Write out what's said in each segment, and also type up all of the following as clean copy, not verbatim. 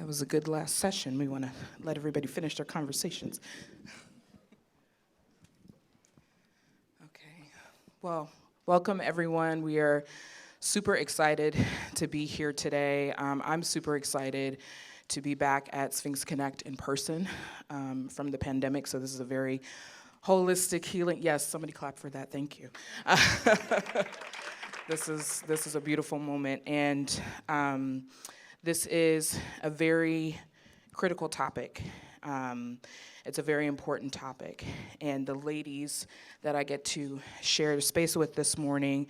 That was a good last session. We want to let everybody finish their conversations. Okay. Well, welcome everyone. We are super excited to be here today. I'm super excited to be back at SphinxConnect in person from the pandemic. So this is a very holistic healing. Yes, somebody clap for that. Thank you. This is a beautiful moment, and this is a very critical topic. It's a very important topic, and the ladies that I get to share space with this morning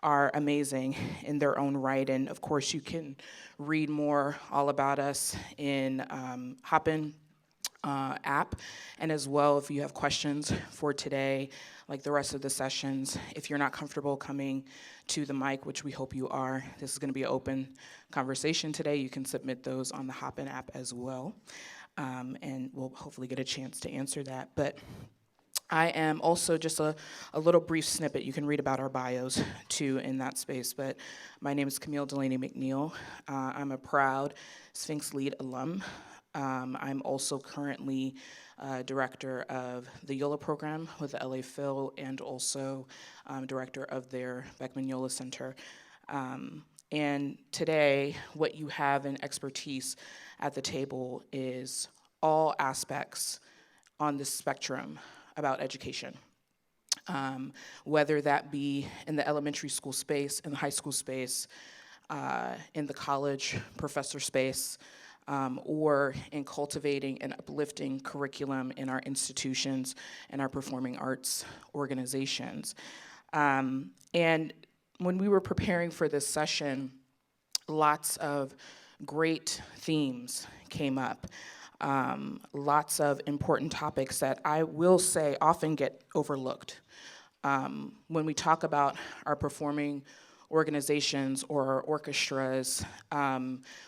are amazing in their own right. And of course, you can read more all about us in Hopin app, and as well, if you have questions for today, like the rest of the sessions, if you're not comfortable coming to the mic, which we hope you are, this is going to be an open conversation today. You can submit those on the Hopin app as well, and we'll hopefully get a chance to answer that. But I am also just a little brief snippet. You can read about our bios too in that space, but my name is Camille Delaney-McNeil. I'm a proud Sphinx Lead alum. I'm also currently director of the YOLA program with the LA Phil, and also director of their Beckmen YOLA Center. And today, what you have in expertise at the table is all aspects on the spectrum about education, whether that be in the elementary school space, in the high school space, in the college professor space, or in cultivating and uplifting curriculum in our institutions and our performing arts organizations. And when we were preparing for this session, lots of great themes came up. Lots of important topics that I will say often get overlooked. When we talk about our performing organizations or our orchestras,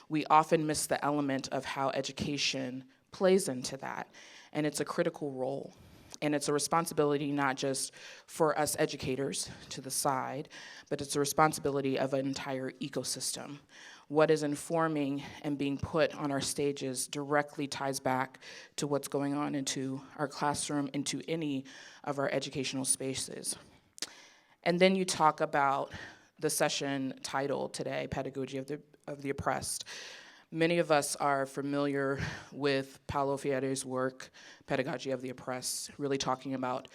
we often miss the element of how education plays into that. And it's a critical role. And it's a responsibility not just for us educators to the side, but it's a responsibility of an entire ecosystem. What is informing and being put on our stages directly ties back to what's going on into our classroom, into any of our educational spaces. And then you talk about the session title today, Pedagogy of the Oppressed. Many of us are familiar with Paulo Freire's work, Pedagogy of the Oppressed, really talking about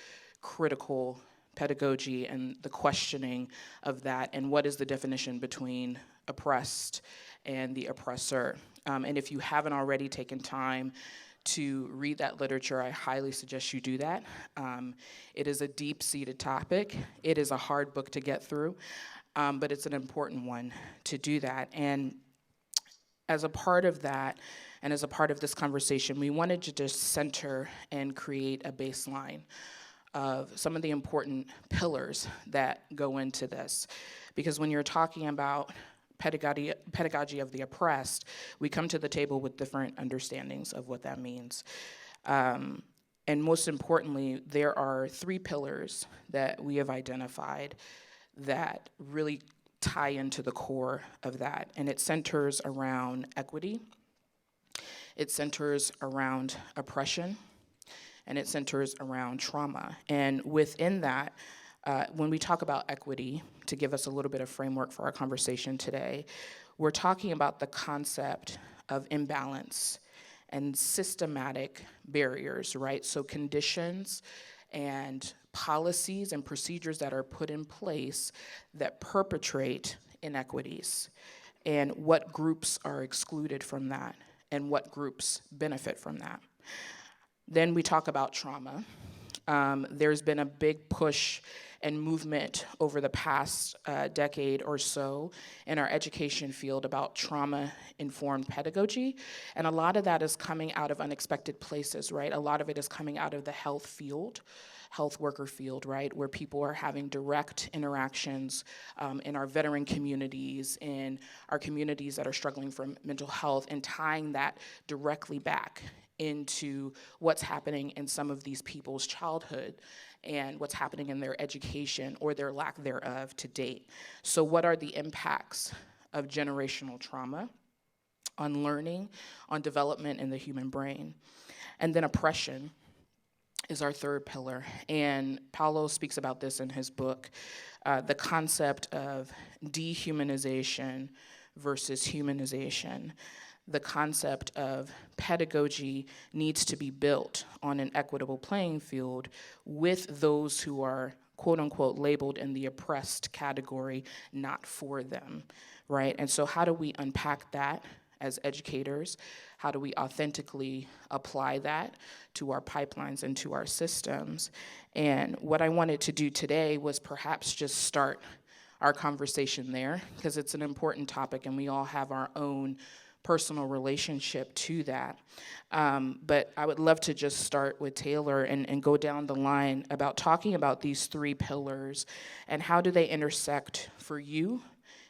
critical pedagogy and the questioning of that, and what is the definition between oppressed and the oppressor. And if you haven't already taken time to read that literature, I highly suggest you do that. It is a deep-seated topic. It is a hard book to get through. But it's an important one to do that. And as a part of that, and as a part of this conversation, we wanted to just center and create a baseline of some of the important pillars that go into this. Because when you're talking about pedagogy of the oppressed, we come to the table with different understandings of what that means. And most importantly, there are 3 pillars that we have identified that really tie into the core of that. And it centers around equity, it centers around oppression, and it centers around trauma. And within that, when we talk about equity, to give us a little bit of framework for our conversation today, we're talking about the concept of imbalance and systematic barriers, right? So conditions and policies and procedures that are put in place that perpetrate inequities, and what groups are excluded from that, and what groups benefit from that. Then we talk about trauma. There's been a big push and movement over the past decade or so in our education field about trauma-informed pedagogy, and a lot of that is coming out of unexpected places, right? A lot of it is coming out of the health field, health worker field, right, where people are having direct interactions in our veteran communities, in our communities that are struggling from mental health, and tying that directly back into what's happening in some of these people's childhood and what's happening in their education or their lack thereof to date. So what are the impacts of generational trauma on learning, on development in the human brain. And then oppression is our third pillar. And Paulo speaks about this in his book, the concept of dehumanization versus humanization. The concept of pedagogy needs to be built on an equitable playing field with those who are, quote unquote, labeled in the oppressed category, not for them, right? And so how do we unpack that as educators? How do we authentically apply that to our pipelines and to our systems? And what I wanted to do today was perhaps just start our conversation there, because it's an important topic and we all have our own personal relationship to that. But I would love to just start with Taylor and go down the line about talking about these three pillars and how do they intersect for you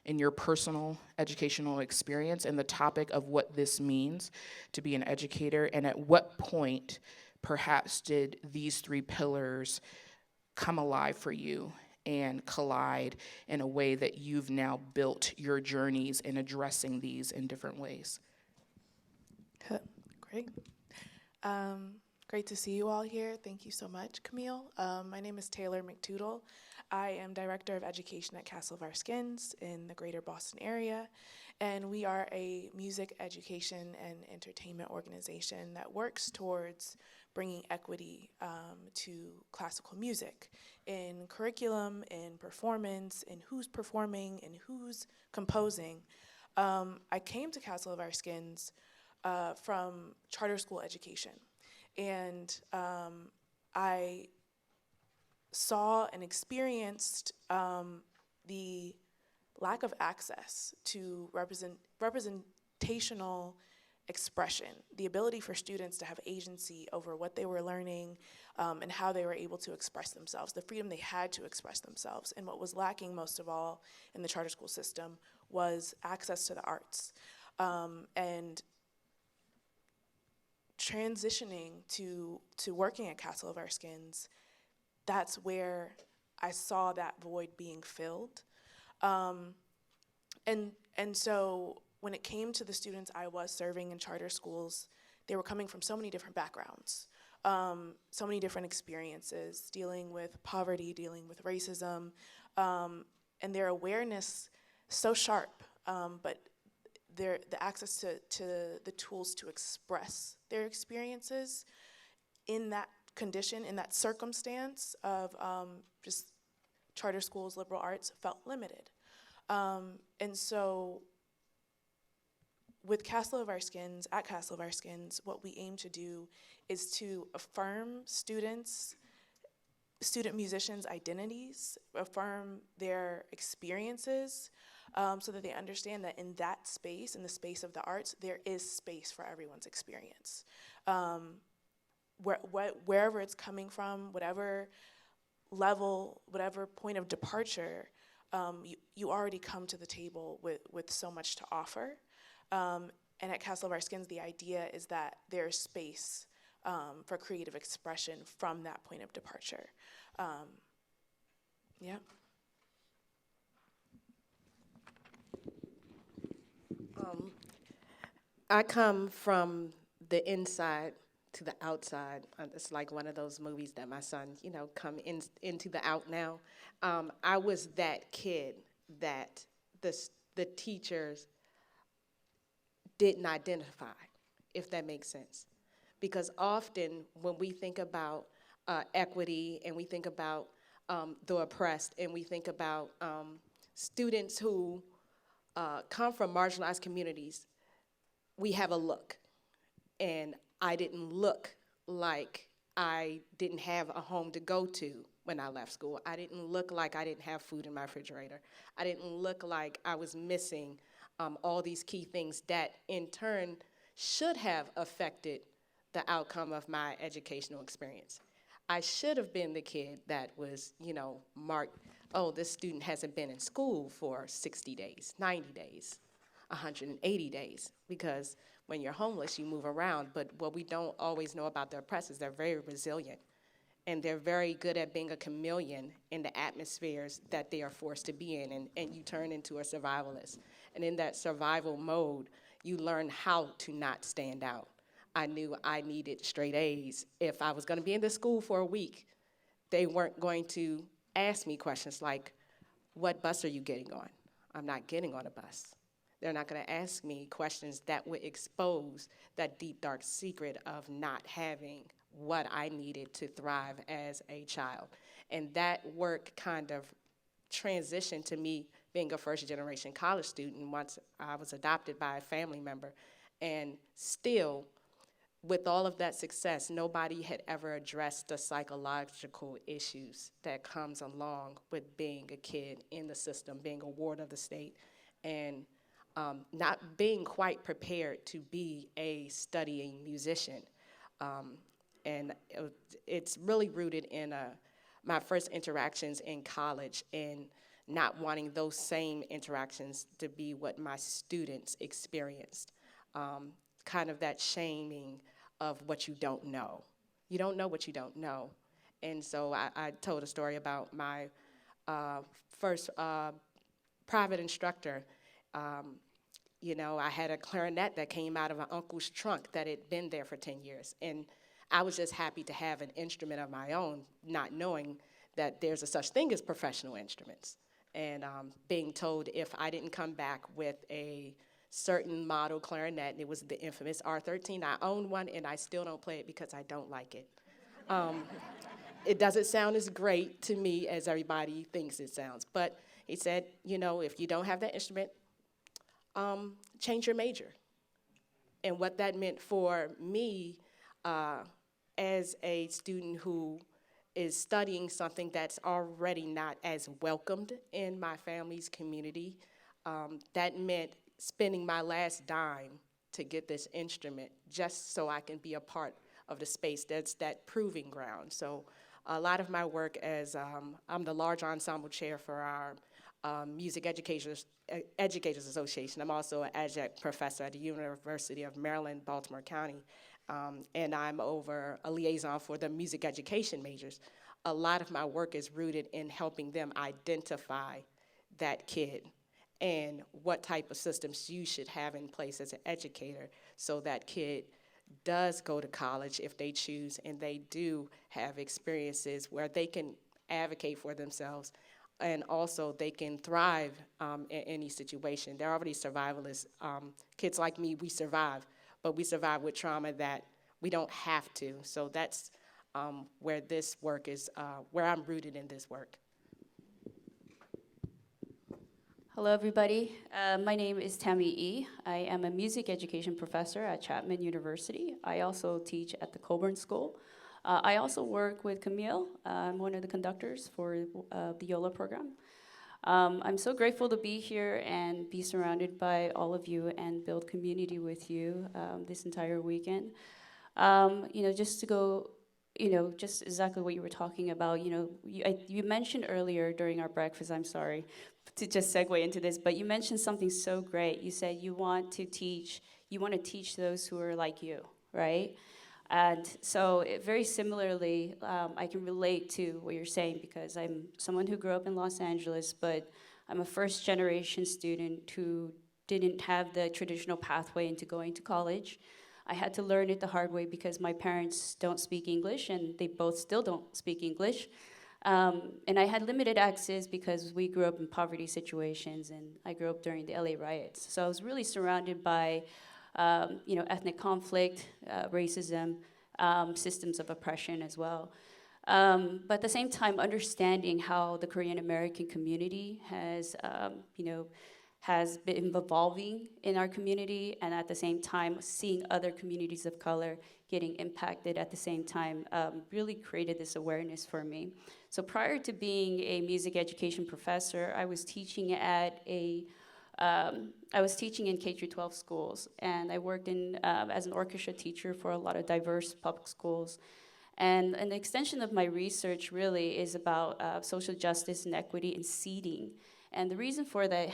in your personal educational experience and the topic of what this means to be an educator, and at what point perhaps did these three pillars come alive for you and collide in a way that you've now built your journeys in addressing these in different ways. Great. Great to see you all here. Thank you so much, Camille. My name is Taylor McTootle. I am Director of Education at Castle of Our Skins in the greater Boston area, and we are a music education and entertainment organization that works towards bringing equity to classical music in curriculum, in performance, in who's performing, in who's composing. I came to Castle of Our Skins from charter school education, and I saw and experienced the lack of access to representational expression, the ability for students to have agency over what they were learning and how they were able to express themselves, the freedom they had to express themselves. And what was lacking most of all in the charter school system was access to the arts. And transitioning to working at Castle of Our Skins, that's where I saw that void being filled. And so when it came to the students I was serving in charter schools, they were coming from so many different backgrounds, so many different experiences, dealing with poverty, dealing with racism, and their awareness so sharp, but the access to the tools to express their experiences in that condition, in that circumstance of just charter schools, liberal arts, felt limited. And so with Castle of Our Skins, at Castle of Our Skins, what we aim to do is to affirm student musicians' identities, affirm their experiences, so that they understand that in that space, in the space of the arts, there is space for everyone's experience. Wherever it's coming from, whatever level, whatever point of departure, you already come to the table with so much to offer. And at Castle of Our Skins, the idea is that there's space for creative expression from that point of departure. Yeah. I come from the inside to the outside. It's like one of those movies that my son, come into the out now. I was that kid that the teachers didn't identify, if that makes sense. Because often when we think about equity and we think about the oppressed and we think about students who come from marginalized communities, we have a look. And I didn't look like I didn't have a home to go to when I left school. I didn't look like I didn't have food in my refrigerator. I didn't look like I was missing all these key things that in turn should have affected the outcome of my educational experience. I should have been the kid that was, marked, oh, this student hasn't been in school for 60 days, 90 days, 180 days, because when you're homeless, you move around, but what we don't always know about the oppressed is they're very resilient, and they're very good at being a chameleon in the atmospheres that they are forced to be in, and you turn into a survivalist. And in that survival mode, You learn how to not stand out. I knew I needed straight A's. If I was going to be in this school for a week, they weren't going to ask me questions like, what bus are you getting on? I'm not getting on a bus. They're not going to ask me questions that would expose that deep, dark secret of not having what I needed to thrive as a child. And that work kind of transitioned to me being a first-generation college student once I was adopted by a family member. And still, with all of that success, nobody had ever addressed the psychological issues that comes along with being a kid in the system, being a ward of the state, and not being quite prepared to be a studying musician. And it's really rooted in my first interactions in college and not wanting those same interactions to be what my students experienced. Kind of that shaming of what you don't know. You don't know what you don't know. And so I told a story about my first private instructor. You know, I had a clarinet that came out of an uncle's trunk that had been there for 10 years. And I was just happy to have an instrument of my own, not knowing that there's a such thing as professional instruments. And being told if I didn't come back with a certain model clarinet, and it was the infamous R13. I own one, and I still don't play it because I don't like it. It doesn't sound as great to me as everybody thinks it sounds. But he said, you know, if you don't have that instrument, change your major. And what that meant for me as a student who is studying something that's already not as welcomed in my family's community, that meant spending my last dime to get this instrument just so I can be a part of the space. That's that proving ground. So a lot of my work as I'm the large ensemble chair for our Music Educators Association. I'm also an adjunct professor at the University of Maryland, Baltimore County, and I'm over a liaison for the music education majors. A lot of my work is rooted in helping them identify that kid and what type of systems you should have in place as an educator so that kid does go to college if they choose and they do have experiences where they can advocate for themselves and also they can thrive in any situation. They're already survivalists. Kids like me, we survive, but we survive with trauma that we don't have to. So that's where this work is, where I'm rooted in this work. Hello, everybody. My name is Tammy E. I am a music education professor at Chapman University. I also teach at the Coburn School. I also work with Camille. I'm one of the conductors for the YOLA program. I'm so grateful to be here and be surrounded by all of you and build community with you this entire weekend. Just to go, just exactly what you were talking about. You mentioned earlier during our breakfast, I'm sorry to just segue into this, but you mentioned something so great. You said you want to teach those who are like you, right? And so very similarly, I can relate to what you're saying because I'm someone who grew up in Los Angeles, but I'm a first-generation student who didn't have the traditional pathway into going to college. I had to learn it the hard way because my parents don't speak English, and they both still don't speak English. And I had limited access because we grew up in poverty situations, and I grew up during the LA riots. So I was really surrounded by ethnic conflict, racism, systems of oppression as well. But at the same time, understanding how the Korean American community has been evolving in our community, and at the same time, seeing other communities of color getting impacted at the same time really created this awareness for me. So prior to being a music education professor, I was teaching in K-12 schools, and I worked as an orchestra teacher for a lot of diverse public schools. And an extension of my research really is about social justice and equity and seeding. And the reason for that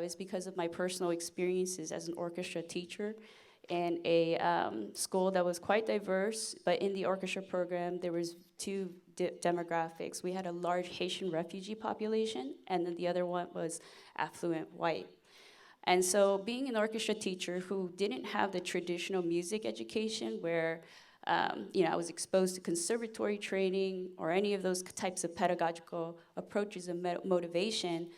is because of my personal experiences as an orchestra teacher in a school that was quite diverse, but in the orchestra program, there was two demographics. We had a large Haitian refugee population, and then the other one was affluent white. And so being an orchestra teacher who didn't have the traditional music education where I was exposed to conservatory training or any of those types of pedagogical approaches of motivation,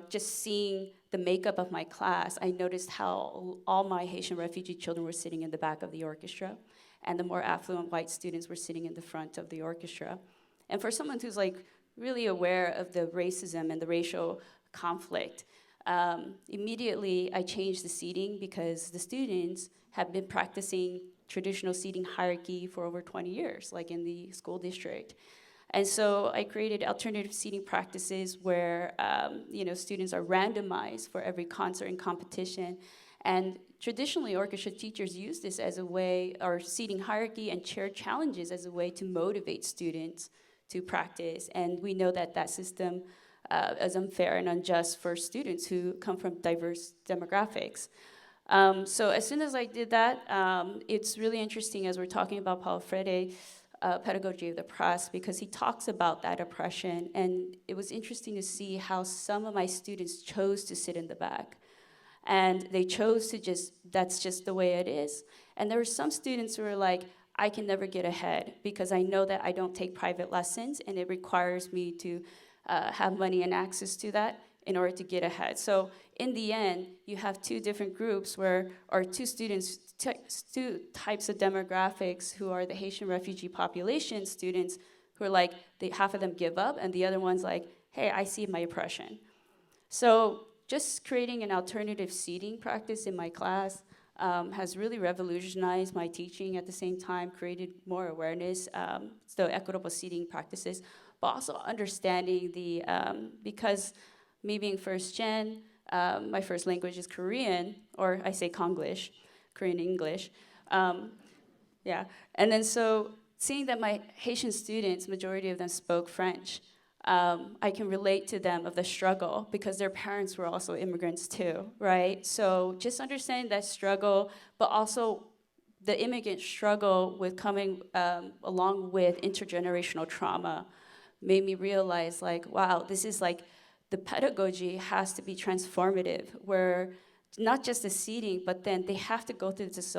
just seeing the makeup of my class, I noticed how all my Haitian refugee children were sitting in the back of the orchestra, and the more affluent white students were sitting in the front of the orchestra. And for someone who's like really aware of the racism and the racial conflict, immediately I changed the seating because the students have been practicing traditional seating hierarchy for over 20 years, like in the school district. And so I created alternative seating practices where students are randomized for every concert and competition. And traditionally, orchestra teachers use this as a way, or seating hierarchy and chair challenges as a way to motivate students to practice. And we know that that system is unfair and unjust for students who come from diverse demographics. So as soon as I did that, it's really interesting as we're talking about Paul Freire, Pedagogy of the Press, because he talks about that oppression, and it was interesting to see how some of my students chose to sit in the back, and they chose to that's just the way it is. And there were some students who were like, I can never get ahead because I know that I don't take private lessons, and it requires me to have money and access to that in order to get ahead. So in the end, you have two different groups or two students, two types of demographics who are the Haitian refugee population students who are like, half of them give up, and the other one's like, hey, I see my oppression. So just creating an alternative seating practice in my class has really revolutionized my teaching, at the same time created more awareness, so equitable seating practices, but also understanding because me being first gen, my first language is Korean, or I say Konglish, Korean English. Yeah, and then so seeing that my Haitian students, majority of them spoke French, I can relate to them of the struggle because their parents were also immigrants too, right? So just understanding that struggle, but also the immigrant struggle with coming along with intergenerational trauma made me realize, like, wow, this is like, the pedagogy has to be transformative, where not just the seating, but then they have to go through this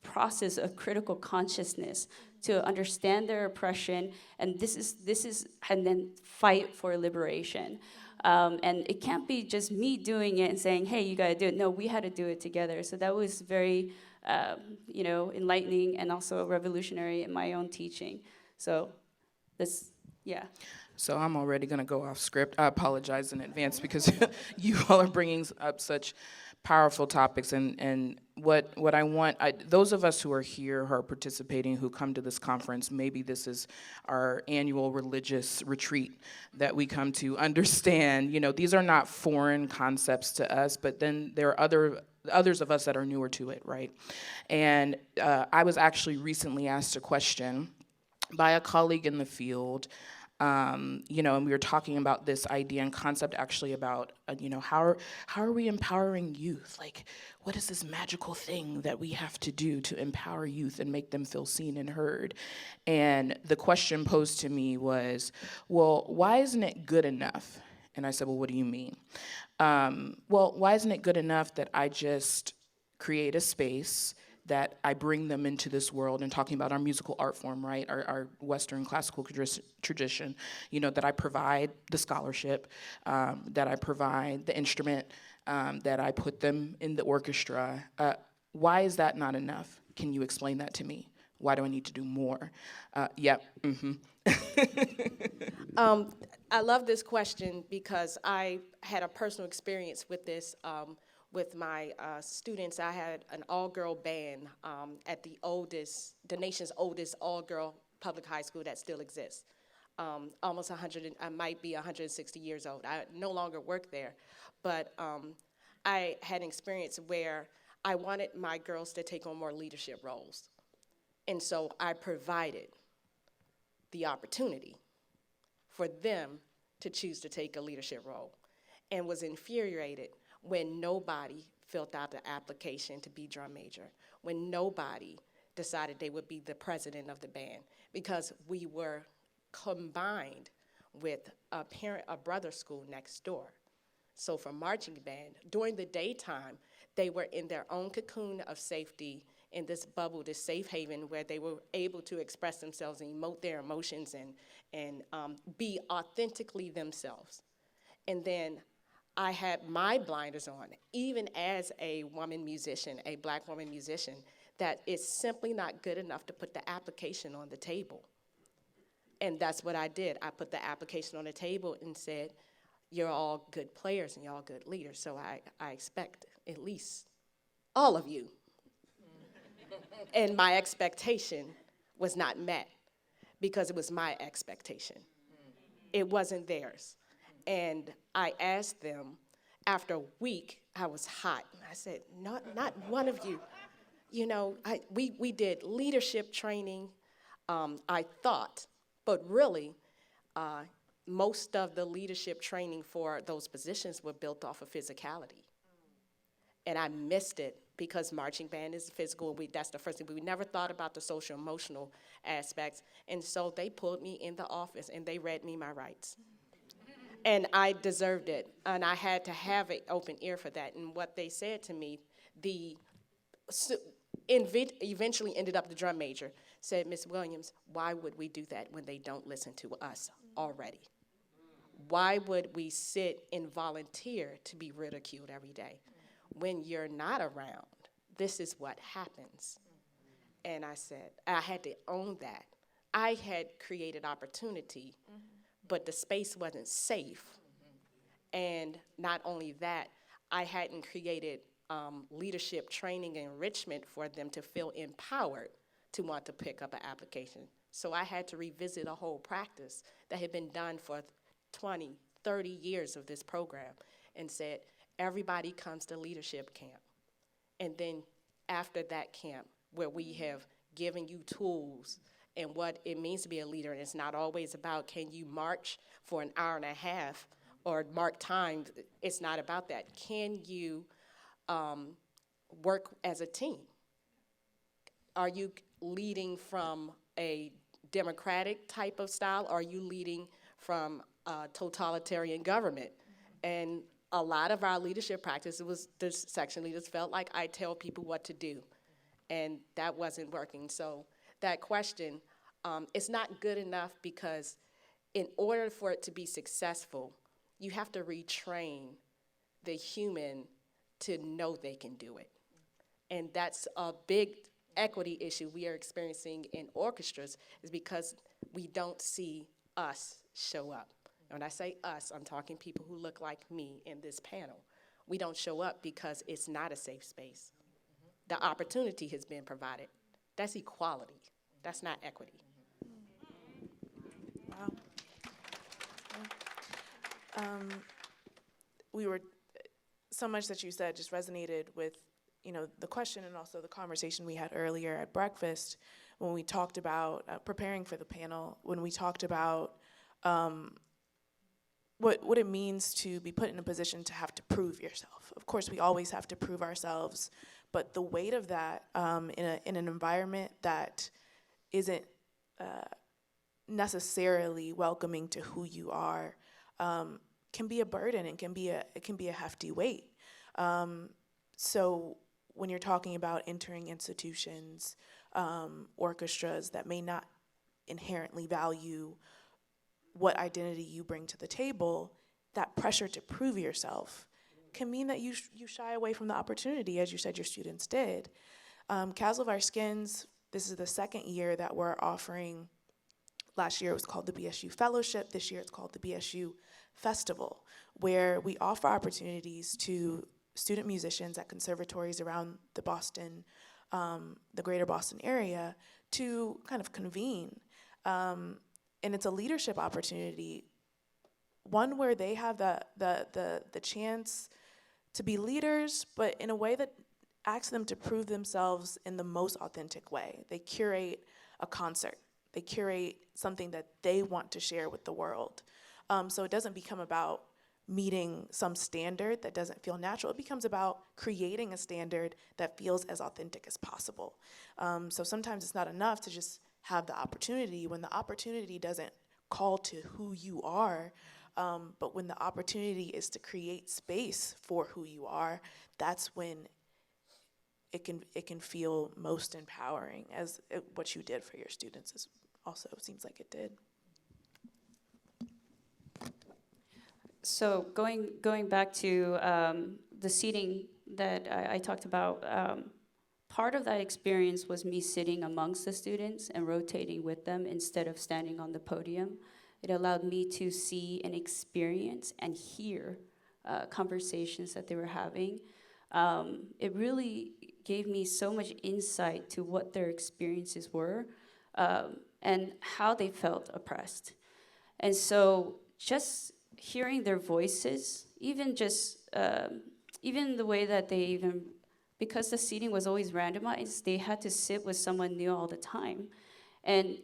process of critical consciousness to understand their oppression, and and then fight for liberation. And it can't be just me doing it and saying, hey, you gotta do it. No, we had to do it together. So that was very, enlightening and also revolutionary in my own teaching. So yeah. So I'm already going to go off script. I apologize in advance because you all are bringing up such powerful topics. And what I want, those of us who are here, who are participating, who come to this conference, maybe this is our annual religious retreat that we come to understand. These are not foreign concepts to us, but then there are others of us that are newer to it, right? And I was actually recently asked a question by a colleague in the field, and we were talking about this idea and concept actually about, how are we empowering youth? Like, what is this magical thing that we have to do to empower youth and make them feel seen and heard? And the question posed to me was, well, why isn't it good enough? And I said, well, what do you mean? Well, why isn't it good enough that I just create a space that I bring them into this world, and talking about our musical art form, right, our Western classical tradition, that I provide the scholarship, that I provide the instrument, that I put them in the orchestra. Why is that not enough? Can you explain that to me? Why do I need to do more? Yep. Mm-hmm. I love this question because I had a personal experience with this. With my students, I had an all-girl band at the nation's oldest all-girl public high school that still exists. Almost 100, I might be 160 years old. I no longer work there, but I had an experience where I wanted my girls to take on more leadership roles. And so I provided the opportunity for them to choose to take a leadership role, and was infuriated when nobody filled out the application to be drum major, when nobody decided they would be the president of the band, because we were combined with a brother school next door. So for marching band, during the daytime, they were in their own cocoon of safety in this bubble, this safe haven where they were able to express themselves and emote their emotions and be authentically themselves. And then I had my blinders on, even as a woman musician, a black woman musician, that it's simply not good enough to put the application on the table. And that's what I did. I put the application on the table and said, you're all good players and you're all good leaders, so I expect at least all of you. And my expectation was not met because it was my expectation. It wasn't theirs. And I asked them, after a week, I was hot. I said, not one of you. You know, we did leadership training, I thought, but really, most of the leadership training for those positions were built off of physicality. And I missed it because marching band is physical, and that's the first thing. We never thought about the social emotional aspects. And so they pulled me in the office and they read me my rights. And I deserved it, and I had to have an open ear for that. And what they said to me, eventually ended up the drum major, said, Ms. Williams, why would we do that when they don't listen to us already? Why would we sit and volunteer to be ridiculed every day? When you're not around, this is what happens. And I said, I had to own that. I had created opportunity, but the space wasn't safe. And not only that, I hadn't created leadership training and enrichment for them to feel empowered to want to pick up an application. So I had to revisit a whole practice that had been done for 20, 30 years of this program and said, everybody comes to leadership camp. And then after that camp, where we have given you tools and what it means to be a leader, and it's not always about can you march for an hour and a half or mark time. It's not about that. Can you work as a team? Are you leading from a democratic type of style? Or are you leading from a totalitarian government? And a lot of our leadership practice, the section leaders felt like I tell people what to do, and that wasn't working. So that question, it's not good enough because in order for it to be successful, you have to retrain the human to know they can do it. And that's a big equity issue we are experiencing in orchestras, is because we don't see us show up. And when I say us, I'm talking people who look like me in this panel. We don't show up because it's not a safe space. The opportunity has been provided. That's equality. That's not equity. Wow. So much that you said just resonated with, the question and also the conversation we had earlier at breakfast when we talked about preparing for the panel, when we talked about what it means to be put in a position to have to prove yourself. Of course, we always have to prove ourselves, but the weight of that in an environment that isn't necessarily welcoming to who you are can be a burden and can be a hefty weight. So when you're talking about entering institutions, orchestras that may not inherently value what identity you bring to the table, that pressure to prove yourself can mean that you shy away from the opportunity, as you said your students did. Castle of Our Skins, this is the second year that we're offering. Last year it was called the BSU Fellowship. This year it's called the BSU Festival, where we offer opportunities to student musicians at conservatories around the Boston, the greater Boston area to kind of convene. And it's a leadership opportunity, one where they have the chance to be leaders, but in a way that asks them to prove themselves in the most authentic way. They curate a concert. They curate something that they want to share with the world. So it doesn't become about meeting some standard that doesn't feel natural. It becomes about creating a standard that feels as authentic as possible. So sometimes it's not enough to just have the opportunity. When the opportunity doesn't call to who you are, But when the opportunity is to create space for who you are, that's when it can feel most empowering, as what you did for your students is also seems like it did. So going back to the seating that I talked about, part of that experience was me sitting amongst the students and rotating with them instead of standing on the podium. It allowed me to see and experience and hear conversations that they were having. It really gave me so much insight to what their experiences were and how they felt oppressed. And so just hearing their voices, even the way that they because the seating was always randomized, they had to sit with someone new all the time. And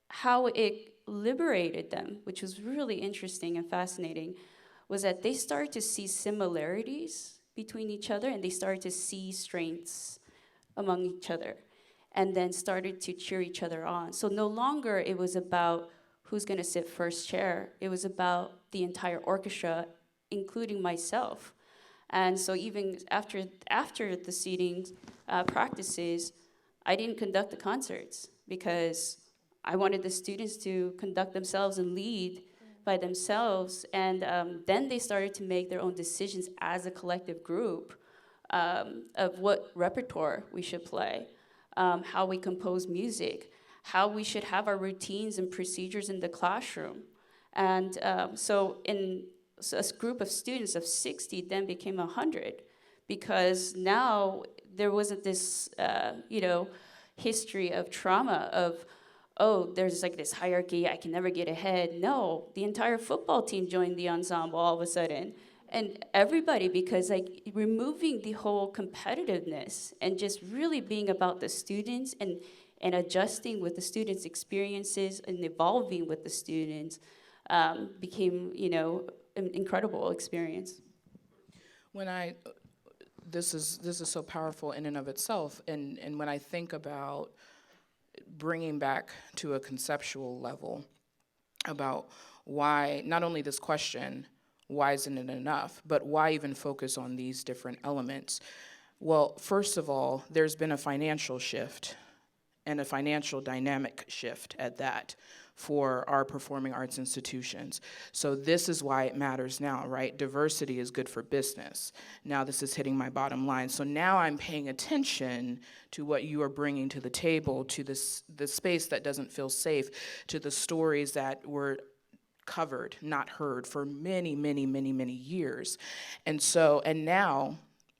how it liberated them, which was really interesting and fascinating, was that they started to see similarities between each other, and they started to see strengths among each other, and then started to cheer each other on. So no longer it was about who's gonna sit first chair, it was about the entire orchestra, including myself. And so even after the seating practices, I didn't conduct the concerts because I wanted the students to conduct themselves and lead by themselves. And then they started to make their own decisions as a collective group of what repertoire we should play, how we compose music, how we should have our routines and procedures in the classroom. And so a group of students of 60 then became 100, because now there wasn't this, history of trauma of, oh, there's like this hierarchy, I can never get ahead. No, the entire football team joined the ensemble all of a sudden. And everybody, because like removing the whole competitiveness and just really being about the students and adjusting with the students' experiences and evolving with the students became, an incredible experience. This is so powerful in and of itself, and when I think about bringing back to a conceptual level about why, not only this question, why isn't it enough, but why even focus on these different elements? Well, first of all, there's been a financial shift and a financial dynamic shift at that for our performing arts institutions. So this is why it matters now, right? Diversity is good for business. Now this is hitting my bottom line. So now I'm paying attention to what you are bringing to the table, to the space that doesn't feel safe, to the stories that were covered, not heard for many, many, many, many years. And now,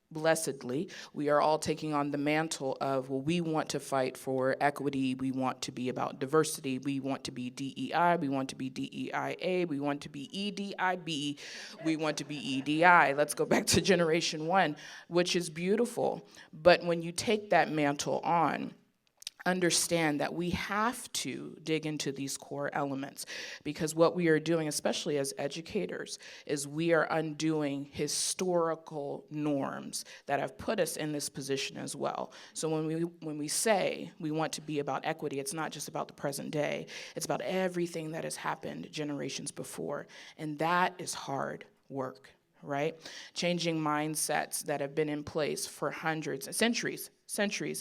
blessedly, we are all taking on the mantle of, well, we want to fight for equity, we want to be about diversity, we want to be DEI, we want to be DEIA, we want to be EDIB, we want to be EDI. Let's go back to Generation 1, which is beautiful. But when you take that mantle on, understand that we have to dig into these core elements, because what we are doing, especially as educators, is we are undoing historical norms that have put us in this position as well. So when we say we want to be about equity, it's not just about the present day, it's about everything that has happened generations before, and that is hard work, right? Changing mindsets that have been in place for hundreds, centuries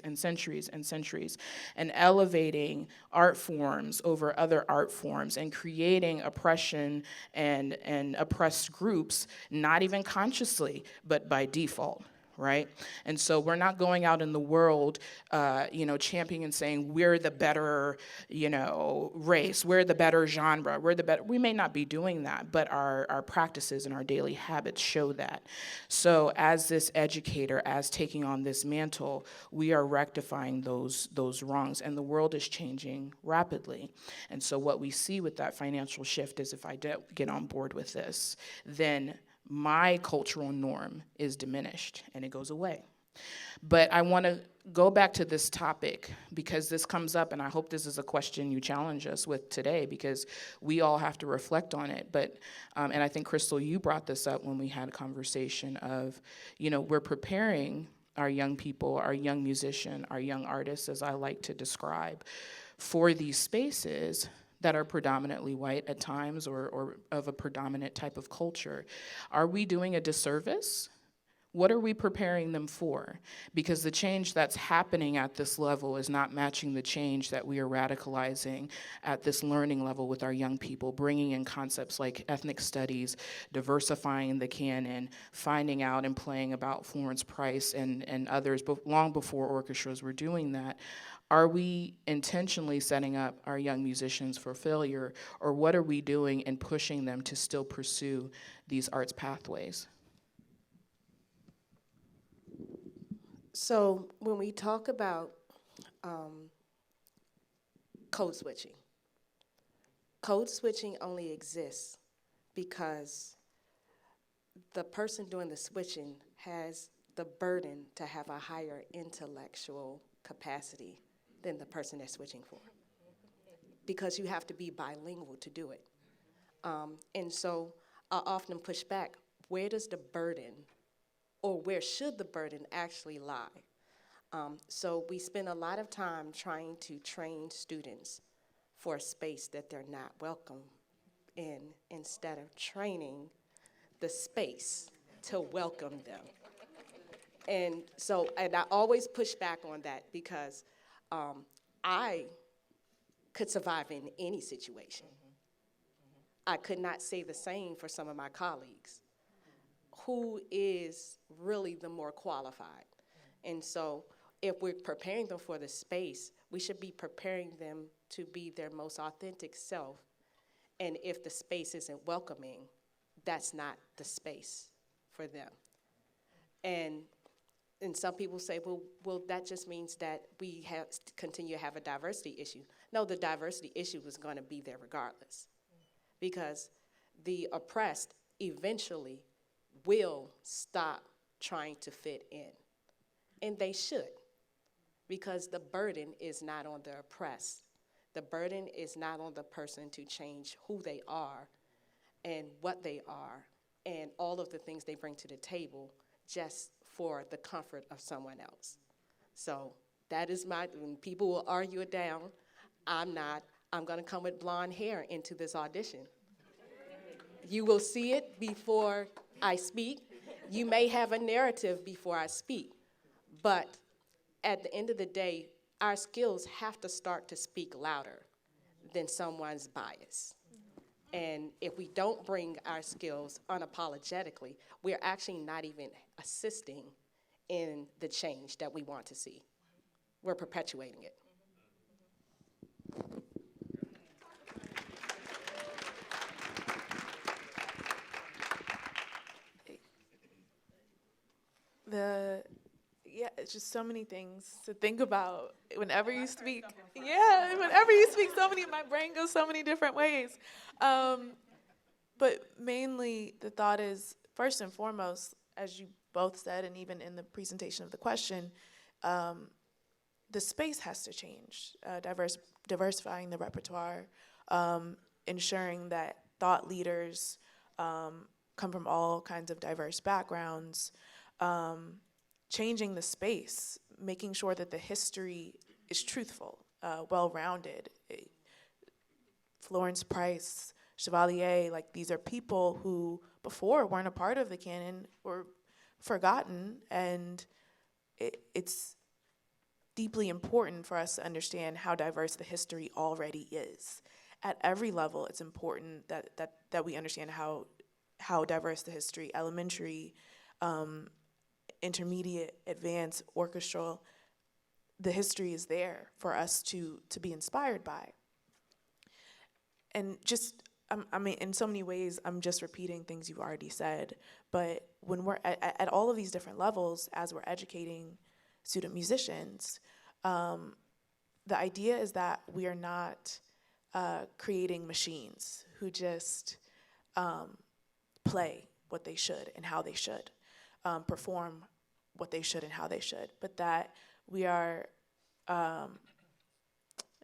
and centuries and centuries, and elevating art forms over other art forms, and creating oppression and oppressed groups, not even consciously, but by default, right? And so we're not going out in the world, championing and saying we're the better, race, we're the better genre, we may not be doing that, but our practices and our daily habits show that. So as this educator, as taking on this mantle, we are rectifying those wrongs, and the world is changing rapidly. And so what we see with that financial shift is, if I don't get on board with this, then my cultural norm is diminished and it goes away. But I want to go back to this topic because this comes up, and I hope this is a question you challenge us with today, because we all have to reflect on it. But, and I think, Krystal, you brought this up when we had a conversation of, we're preparing our young people, our young musician, our young artists, as I like to describe, for these spaces that are predominantly white at times, or of a predominant type of culture, are we doing a disservice? What are we preparing them for? Because the change that's happening at this level is not matching the change that we are radicalizing at this learning level with our young people, bringing in concepts like ethnic studies, diversifying the canon, finding out and playing about Florence Price and others, but long before orchestras were doing that. Are we intentionally setting up our young musicians for failure, or what are we doing in pushing them to still pursue these arts pathways? So when we talk about code switching only exists because the person doing the switching has the burden to have a higher intellectual capacity than the person they're switching for, because you have to be bilingual to do it. And so I often push back, where does the burden, or where should the burden actually lie? So we spend a lot of time trying to train students for a space that they're not welcome in, instead of training the space to welcome them. And so, and I always push back on that, because I could survive in any situation. I could not say the same for some of my colleagues. Who is really the more qualified? And so if we're preparing them for the space, we should be preparing them to be their most authentic self. And if the space isn't welcoming, that's not the space for them. And some people say, well, that just means that we have continue to have a diversity issue. No, the diversity issue is going to be there regardless, because the oppressed eventually will stop trying to fit in. And they should, because the burden is not on the oppressed. The burden is not on the person to change who they are and what they are and all of the things they bring to the table just for the comfort of someone else. So that is when people will argue it down, I'm gonna come with blonde hair into this audition. You will see it before I speak. You may have a narrative before I speak, but at the end of the day, our skills have to start to speak louder than someone's bias. And if we don't bring our skills unapologetically, we're actually not even assisting in the change that we want to see. We're perpetuating it. It's just so many things to think about whenever you speak. Yeah, whenever you speak, my brain goes so many different ways. But mainly the thought is, first and foremost, as you both said, and even in the presentation of the question, the space has to change, diversifying the repertoire, ensuring that thought leaders come from all kinds of diverse backgrounds, changing the space, making sure that the history is truthful, well-rounded. Florence Price, Chevalier, like these are people who before weren't a part of the canon, were forgotten, and it's deeply important for us to understand how diverse the history already is. At every level, it's important that we understand how diverse the history, elementary, intermediate, advanced, orchestral, the history is there for us to be inspired by. And just, I mean, in so many ways, I'm just repeating things you've already said, but when we're at all of these different levels, as we're educating student musicians, the idea is that we are not creating machines who just play what they should and how they should, perform what they should and how they should, but that we are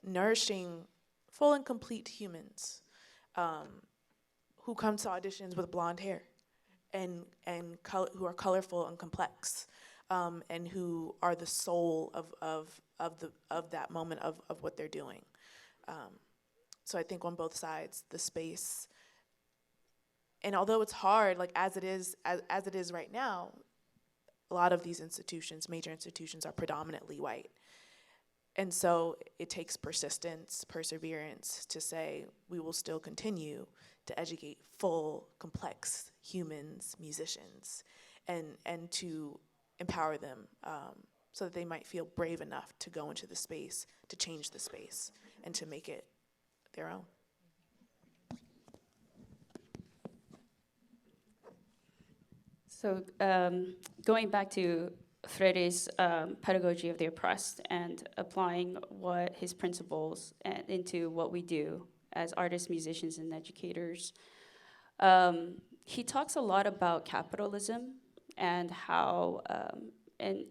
nourishing full and complete humans who come to auditions with blonde hair and who are colorful and complex, and who are the soul of that moment of what they're doing. So I think on both sides, the space, and although it's hard, like as it is right now, a lot of these institutions, major institutions, are predominantly white. And so it takes persistence, perseverance to say we will still continue to educate full, complex humans, musicians, and to empower them so that they might feel brave enough to go into the space, to change the space, and to make it their own. So going back to Freire's pedagogy of the oppressed and applying what his principles into what we do as artists, musicians, and educators, he talks a lot about capitalism and how, and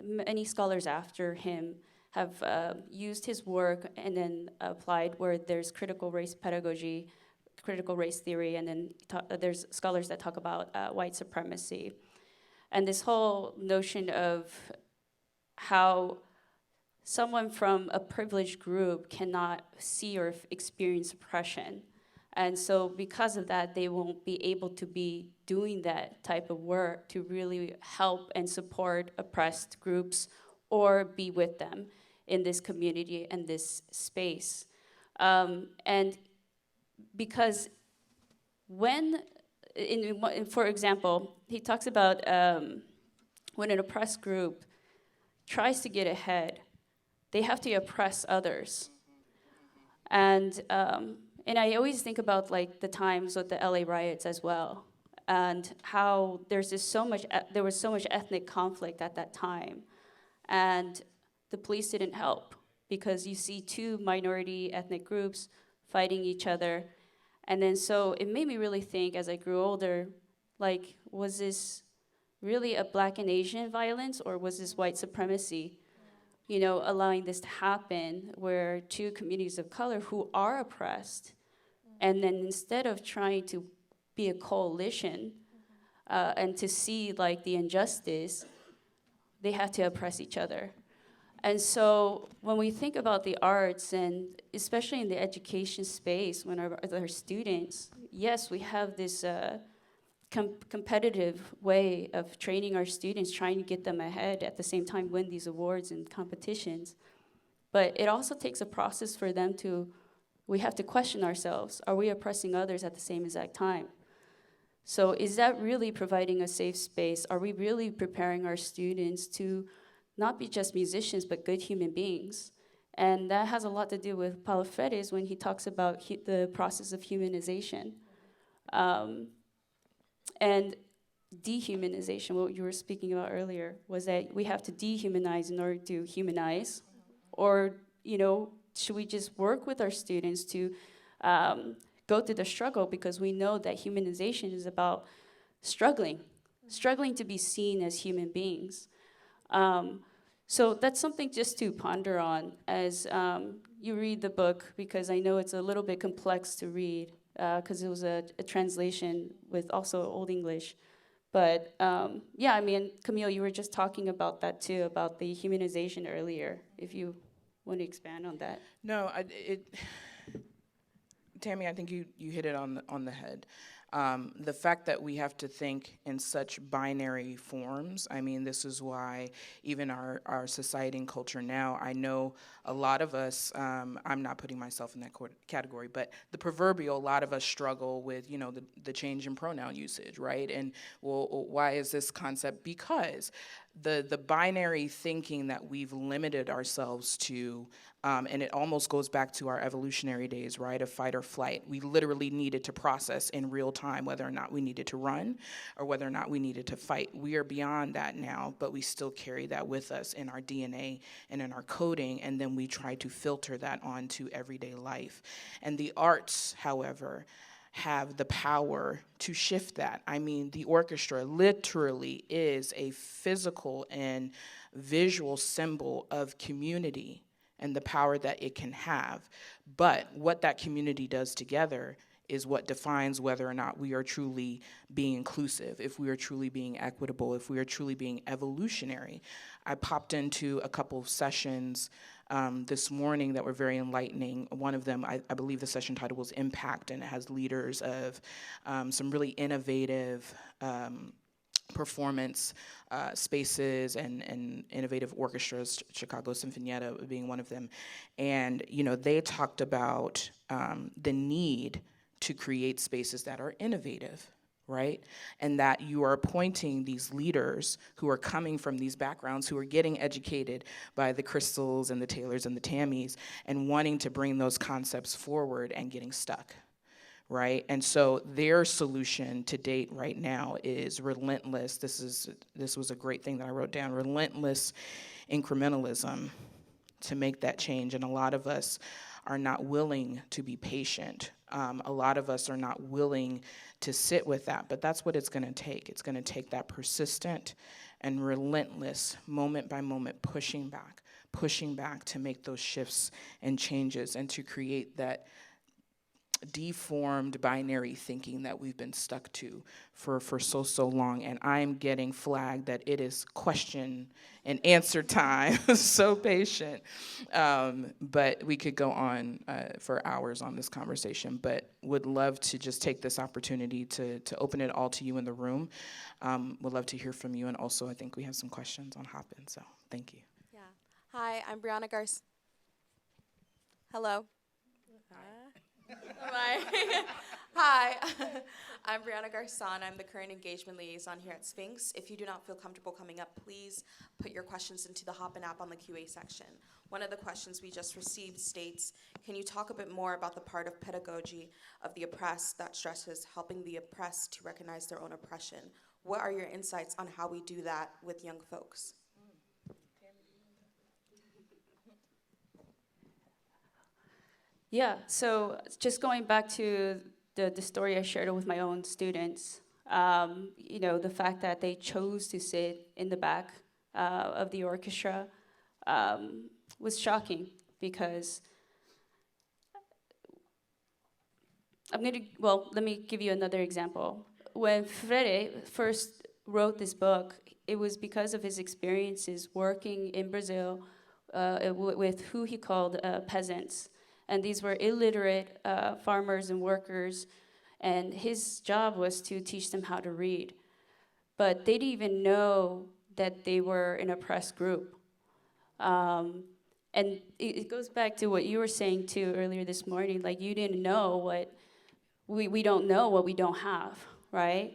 many scholars after him have used his work and then applied where there's critical race pedagogy, critical race theory, and then there's scholars that talk about white supremacy. And this whole notion of how someone from a privileged group cannot see or experience oppression. And so because of that, they won't be able to be doing that type of work to really help and support oppressed groups or be with them in this community and this space. And because when, for example, he talks about when an oppressed group tries to get ahead, they have to oppress others. And I always think about like the times with the LA riots as well, and how there was so much ethnic conflict at that time, and the police didn't help because you see two minority ethnic groups fighting each other. And then so it made me really think as I grew older, like, was this really a Black and Asian violence, or was this white supremacy, you know, allowing this to happen where two communities of color who are oppressed, and then instead of trying to be a coalition and to see like the injustice, they had to oppress each other. And so when we think about the arts, and especially in the education space, when our students, yes, we have this competitive way of training our students, trying to get them ahead, at the same time win these awards and competitions. But it also takes a process for them we have to question ourselves. Are we oppressing others at the same exact time? So is that really providing a safe space? Are we really preparing our students to not be just musicians, but good human beings? And that has a lot to do with Paulo Freire's when he talks about the process of humanization. And dehumanization, what you were speaking about earlier, was that we have to dehumanize in order to humanize. Or, you know, should we just work with our students to go through the struggle, because we know that humanization is about struggling to be seen as human beings. So that's something just to ponder on as you read the book, because I know it's a little bit complex to read, because it was a translation with also Old English. But yeah, I mean, Camille, you were just talking about that too, about the humanization earlier, if you want to expand on that. No, Tammy, I think you hit it on the head. The fact that we have to think in such binary forms, I mean, this is why even our society and culture now, I know a lot of us, I'm not putting myself in that category, but the proverbial, a lot of us struggle with, you know, the change in pronoun usage, right? And well, why is this concept? Because the binary thinking that we've limited ourselves to, and it almost goes back to our evolutionary days, right, of fight or flight. We literally needed to process in real time whether or not we needed to run or whether or not we needed to fight. We are beyond that now, but we still carry that with us in our DNA and in our coding, and then we try to filter that onto everyday life. And the arts, however, have the power to shift that. I mean, the orchestra literally is a physical and visual symbol of community and the power that it can have. But what that community does together is what defines whether or not we are truly being inclusive, if we are truly being equitable, if we are truly being evolutionary. I popped into a couple of sessions this morning that were very enlightening. One of them, I believe the session title was Impact, and it has leaders of some really innovative performance spaces and innovative orchestras, Chicago Sinfonietta being one of them. And, they talked about the need to create spaces that are innovative, right? And that you are appointing these leaders who are coming from these backgrounds, who are getting educated by the Krystals and the Taylors and the Tammys, and wanting to bring those concepts forward and getting stuck, right? And so their solution to date right now is relentless. This was a great thing that I wrote down, relentless incrementalism to make that change. And a lot of us are not willing to be patient. A lot of us are not willing to sit with that, but that's what it's gonna take. It's gonna take that persistent and relentless, moment by moment, pushing back to make those shifts and changes and to create that deformed binary thinking that we've been stuck to for so long. And I'm getting flagged that it is question and answer time. So patient. But we could go on for hours on this conversation, but would love to just take this opportunity to open it all to you in the room. Would love to hear from you. And also, I think we have some questions on Hopin, so thank you. Yeah. Hi, I'm Brianna Garcia. Hello. Hi, I'm Brianna Garson. I'm the current engagement liaison here at Sphinx. If you do not feel comfortable coming up, please put your questions into the Hopin app on the QA section. One of the questions we just received states, can you talk a bit more about the part of pedagogy of the oppressed that stresses helping the oppressed to recognize their own oppression? What are your insights on how we do that with young folks? Yeah, so just going back to the story I shared with my own students, the fact that they chose to sit in the back of the orchestra was shocking because let me give you another example. When Freire first wrote this book, it was because of his experiences working in Brazil with who he called peasants. And these were illiterate farmers and workers, and his job was to teach them how to read. But they didn't even know that they were an oppressed group. And it goes back to what you were saying too earlier this morning, like you didn't know what, we don't know what we don't have, right?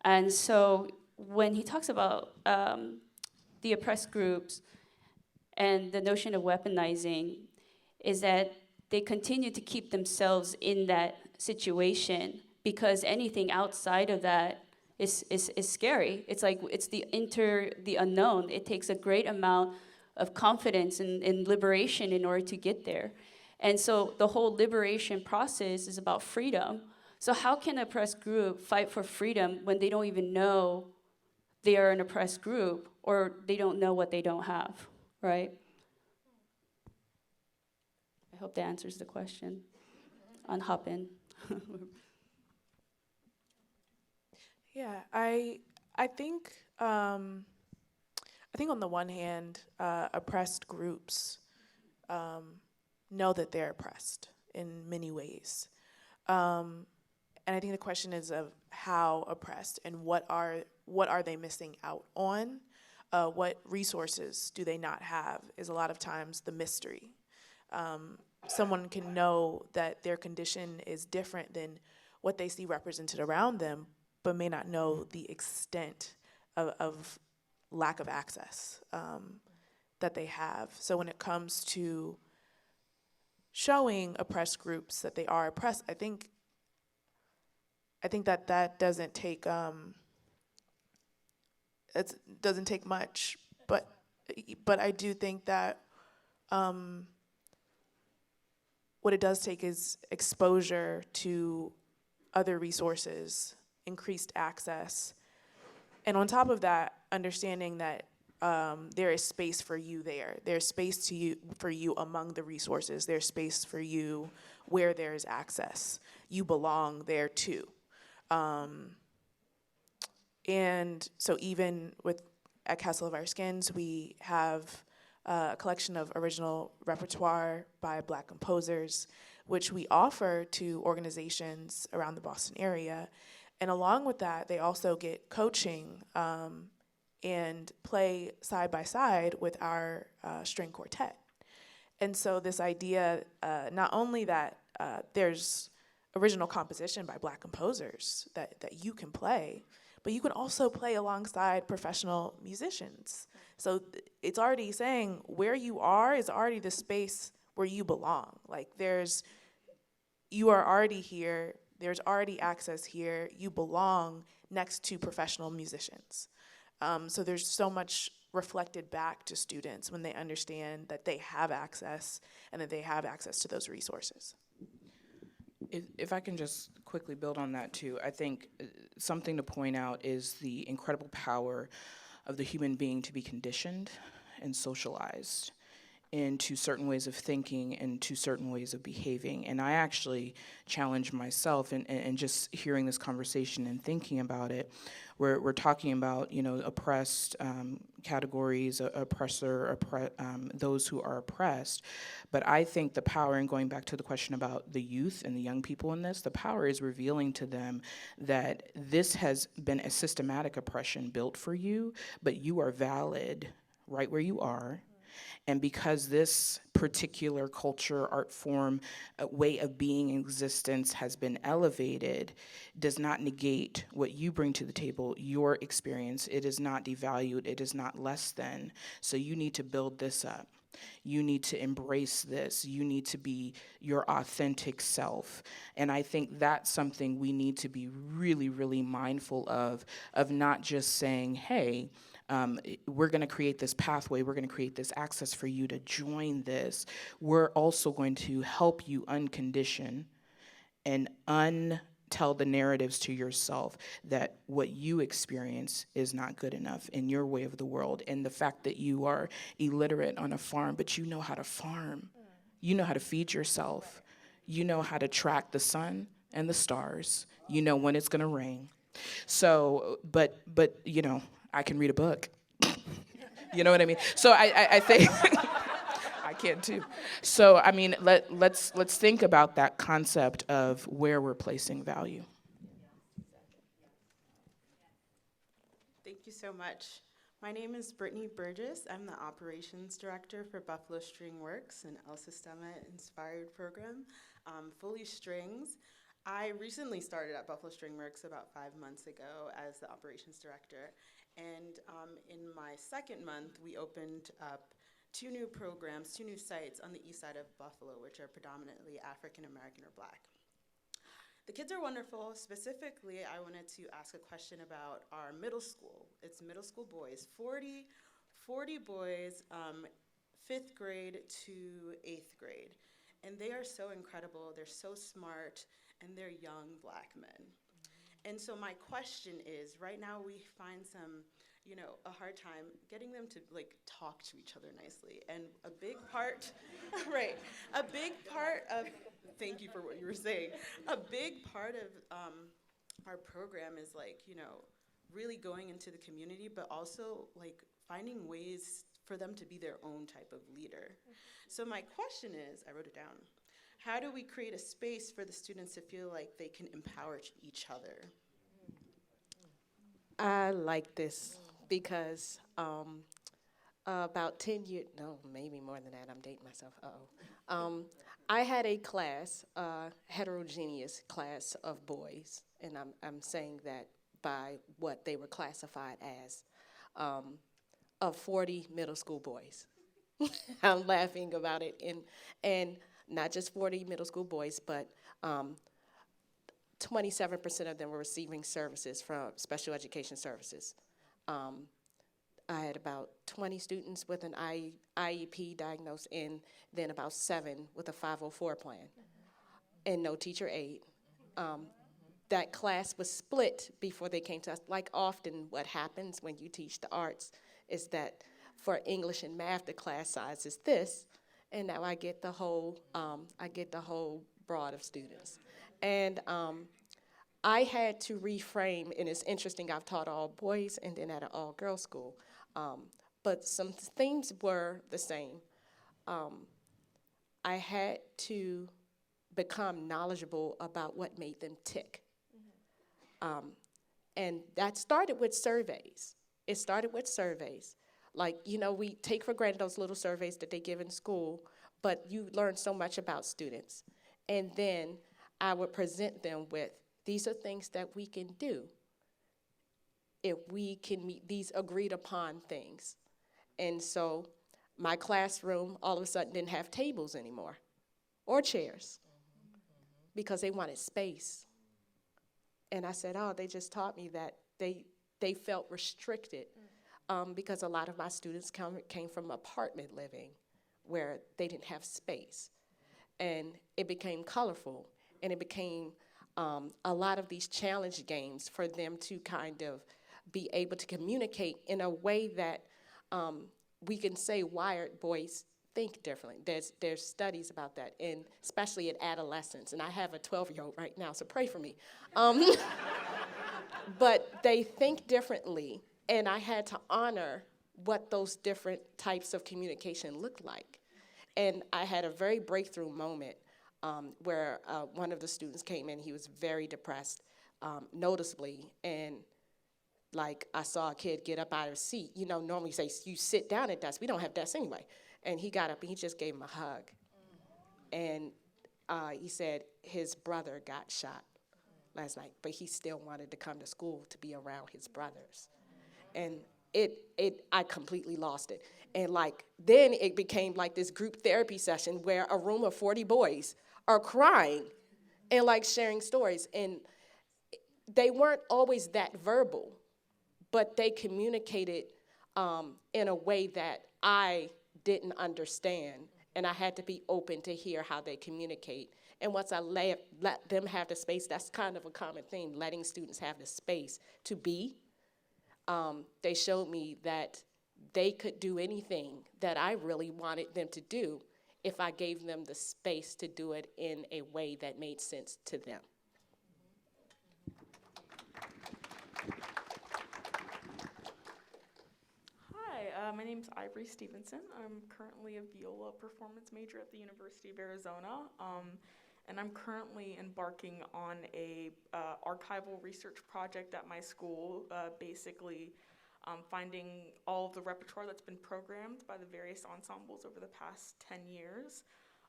And so when he talks about the oppressed groups and the notion of weaponizing, is that they continue to keep themselves in that situation because anything outside of that is scary. It's like it's the unknown. It takes a great amount of confidence and liberation in order to get there. And so the whole liberation process is about freedom. So how can an oppressed group fight for freedom when they don't even know they are an oppressed group or they don't know what they don't have, right? I hope that answers the question on Hopin. Yeah, I think on the one hand, oppressed groups know that they're oppressed in many ways, and I think the question is of how oppressed and what are they missing out on, what resources do they not have is a lot of times the mystery. Someone can know that their condition is different than what they see represented around them, but may not know the extent of lack of access that they have. So when it comes to showing oppressed groups that they are oppressed, I think that doesn't take it doesn't take much, but I do think that what it does take is exposure to other resources, increased access, and on top of that, understanding that there is space for you there. There's space for you among the resources. There's space for you where there is access. You belong there too. And so even at Castle of Our Skins, we have a collection of original repertoire by Black composers, which we offer to organizations around the Boston area. And along with that, they also get coaching and play side by side with our string quartet. And so this idea, not only that there's original composition by Black composers that you can play, but you can also play alongside professional musicians. So it's already saying where you are is already the space where you belong. Like you are already here, there's already access here, you belong next to professional musicians. So there's so much reflected back to students when they understand that they have access and that they have access to those resources. If I can just quickly build on that too, I think something to point out is the incredible power of the human being to be conditioned and socialized into certain ways of thinking and to certain ways of behaving. And I actually challenge myself and just hearing this conversation and thinking about it, we're talking about, oppressed categories, oppressor, those who are oppressed. But I think the power, and going back to the question about the youth and the young people in this, the power is revealing to them that this has been a systematic oppression built for you, but you are valid right where you are. And because this particular culture, art form, way of being in existence has been elevated, does not negate what you bring to the table, your experience. It is not devalued. It is not less than. So you need to build this up. You need to embrace this. You need to be your authentic self. And I think that's something we need to be really, really mindful of not just saying, hey, we're going to create this pathway, we're going to create this access for you to join this. We're also going to help you uncondition and untell the narratives to yourself that what you experience is not good enough in your way of the world. And the fact that you are illiterate on a farm, but you know how to farm. You know how to feed yourself. You know how to track the sun and the stars. You know when it's going to rain. So, but I can read a book. You know what I mean? So I think I can too. So I mean, let's think about that concept of where we're placing value. Thank you so much. My name is Brittany Burgess. I'm the operations director for Buffalo String Works, an El Sistema inspired program, fully strings. I recently started at Buffalo String Works about 5 months ago as the operations director. And in my second month, we opened up 2 new programs, 2 new sites on the east side of Buffalo, which are predominantly African American or Black. The kids are wonderful. Specifically, I wanted to ask a question about our middle school. It's middle school boys, 40 boys, 5th grade to 8th grade. And they are so incredible, they're so smart, and they're young Black men. And so my question is, right now we find some, a hard time getting them to talk to each other nicely. And a big part, right, a big part of, thank you for what you were saying, a big part of our program is really going into the community, but also finding ways for them to be their own type of leader. So my question is, I wrote it down, how do we create a space for the students to feel like they can empower each other? I like this because about 10 years, no, maybe more than that, I'm dating myself, I had a class, heterogeneous class of boys, and I'm saying that by what they were classified as, of 40 middle school boys. I'm laughing about it, and not just 40 middle school boys, but 27% of them were receiving services from special education services. I had about 20 students with an IEP diagnosed, and then about 7 with a 504 plan, and no teacher aid. That class was split before they came to us. Like often what happens when you teach the arts is that for English and math, the class size is this, and now I get the whole broad of students. And I had to reframe, and it's interesting, I've taught all boys and then at an all-girls school, but some things were the same. I had to become knowledgeable about what made them tick. And that started with surveys. It started with surveys. Like, you know, we take for granted those little surveys that they give in school, but you learn so much about students. And then I would present them with, these are things that we can do if we can meet these agreed upon things. And so my classroom all of a sudden didn't have tables anymore or chairs because they wanted space. And I said, oh, they just taught me that they felt restricted because a lot of my students came from apartment living where they didn't have space. And it became colorful, and it became a lot of these challenge games for them to kind of be able to communicate in a way that we can say wired boys think differently. There's studies about that, and especially at adolescence. And I have a 12-year-old right now, so pray for me. But they think differently, and I had to honor what those different types of communication look like. And I had a very breakthrough moment where one of the students came in. He was very depressed, noticeably, and like I saw a kid get up out of his seat. You know, normally say, you sit down at desks. We don't have desks anyway. And he got up and he just gave him a hug. And he said his brother got shot last night, but he still wanted to come to school to be around his brothers. And I completely lost it. And like, then it became like this group therapy session where a room of 40 boys are crying and like sharing stories. And they weren't always that verbal, but they communicated in a way that I didn't understand, and I had to be open to hear how they communicate. And once I let them have the space, that's kind of a common theme, letting students have the space to be. They showed me that they could do anything that I really wanted them to do if I gave them the space to do it in a way that made sense to them. Hi, my name is Ivory Stevenson. I'm currently a viola performance major at the University of Arizona, and I'm currently embarking on a archival research project at my school, basically finding all of the repertoire that's been programmed by the various ensembles over the past 10 years.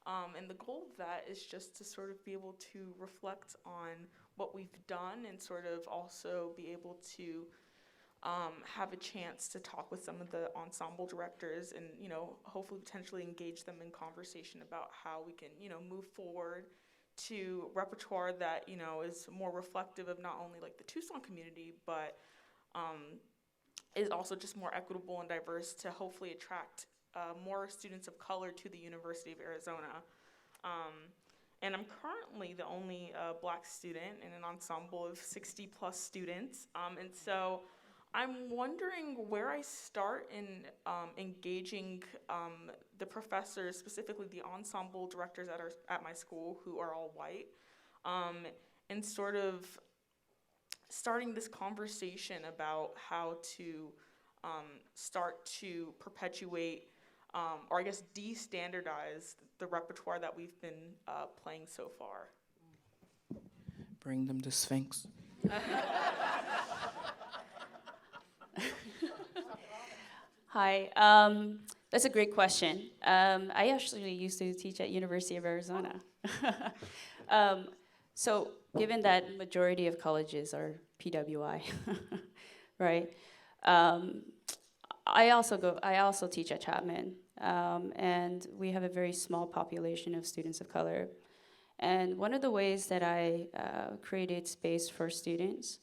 And the goal of that is just to sort of be able to reflect on what we've done and sort of also be able to have a chance to talk with some of the ensemble directors and, you know, hopefully potentially engage them in conversation about how we can, you know, move forward to repertoire that, you know, is more reflective of not only like the Tucson community, but is also just more equitable and diverse to hopefully attract more students of color to the University of Arizona. And I'm currently the only black student in an ensemble of 60 plus students. And so I'm wondering where I start in engaging the professors, specifically the ensemble directors at my school who are all white, and sort of starting this conversation about how to start to perpetuate or I guess de-standardize the repertoire that we've been playing so far. Bring them to Sphinx. Hi, that's a great question. I actually used to teach at University of Arizona. So given that majority of colleges are PWI, right? I also teach at Chapman, and we have a very small population of students of color. And one of the ways that I created space for students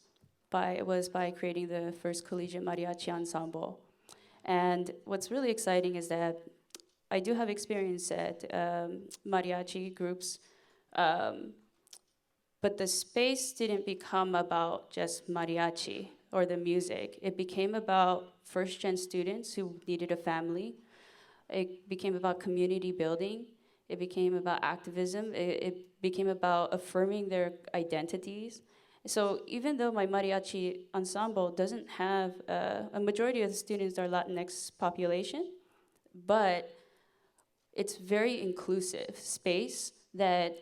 was by creating the first collegiate mariachi ensemble. And what's really exciting is that I do have experience at mariachi groups, but the space didn't become about just mariachi or the music. It became about first-gen students who needed a family. It became about community building. It became about activism. It became about affirming their identities So even though my mariachi ensemble doesn't have, a majority of the students are Latinx population, but it's very inclusive space that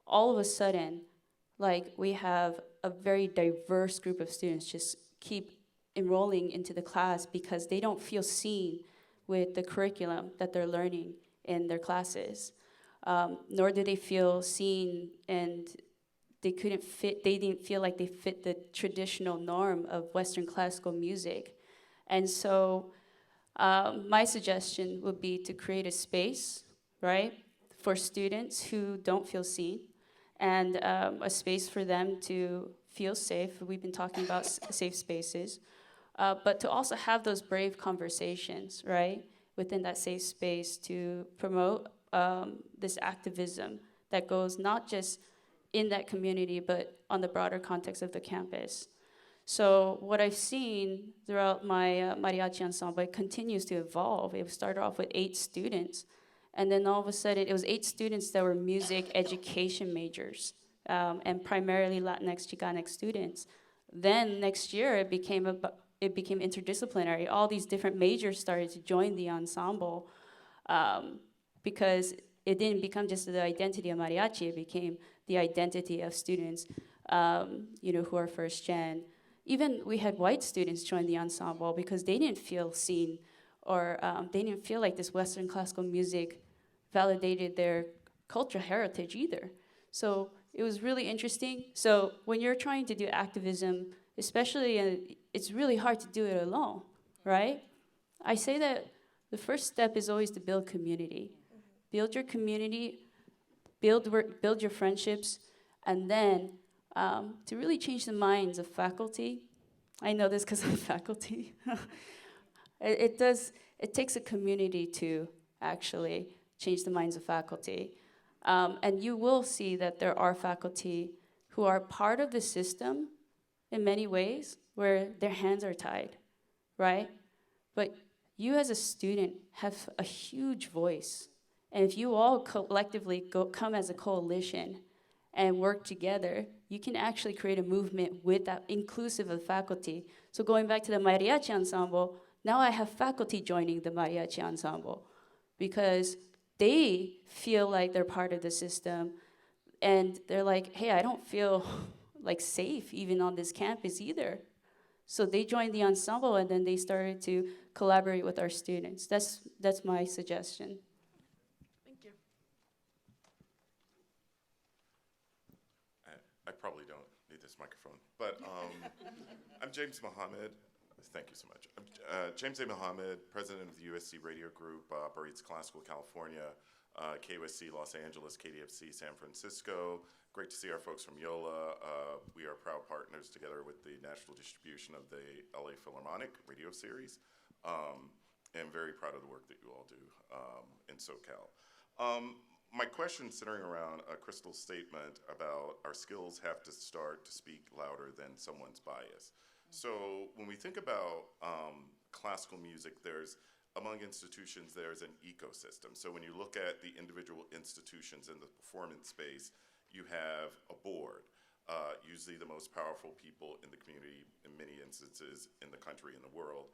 all of a sudden, like, we have a very diverse group of students just keep enrolling into the class because they don't feel seen with the curriculum that they're learning in their classes. Nor do they feel seen, and they didn't feel like they fit the traditional norm of Western classical music. And so my suggestion would be to create a space, right, for students who don't feel seen, and a space for them to feel safe. We've been talking about safe spaces, but to also have those brave conversations, right, within that safe space to promote this activism that goes not just in that community, but on the broader context of the campus. So what I've seen throughout my mariachi ensemble, it continues to evolve. It started off with 8 students, and then all of a sudden, it was 8 students that were music education majors, and primarily Latinx, Chicanx students. Then next year, it became interdisciplinary. All these different majors started to join the ensemble, because it didn't become just the identity of mariachi, it became the identity of students, who are first gen. Even we had white students join the ensemble because they didn't feel seen, or they didn't feel like this Western classical music validated their cultural heritage either. So it was really interesting. So when you're trying to do activism, especially, it's really hard to do it alone, right? I say that the first step is always to build community. Build your community, build your friendships, and then to really change the minds of faculty. I know this because I'm faculty. It takes a community to actually change the minds of faculty. And you will see that there are faculty who are part of the system in many ways where their hands are tied, right? But you as a student have a huge voice. And if you all collectively come as a coalition and work together, you can actually create a movement with that, inclusive of faculty. So going back to the mariachi ensemble, now I have faculty joining the mariachi ensemble because they feel like they're part of the system, and they're like, hey, I don't feel like safe even on this campus either. So they joined the ensemble, and then they started to collaborate with our students. That's my suggestion. Thank you. I probably don't need this microphone, but I'm James Mohammed. Thank you so much. I'm James A. Mohammed, president of the USC Radio Group, operates Classical California, KUSC Los Angeles, KDFC San Francisco. Great to see our folks from YOLA. We are proud partners together with the national distribution of the LA Philharmonic radio series, and very proud of the work that you all do in SoCal. My question centering around Krystal's statement about our skills have to start to speak louder than someone's bias. So when we think about classical music, among institutions, there's an ecosystem. So when you look at the individual institutions in the performance space, you have a board, usually the most powerful people in the community, in many instances in the country and the world.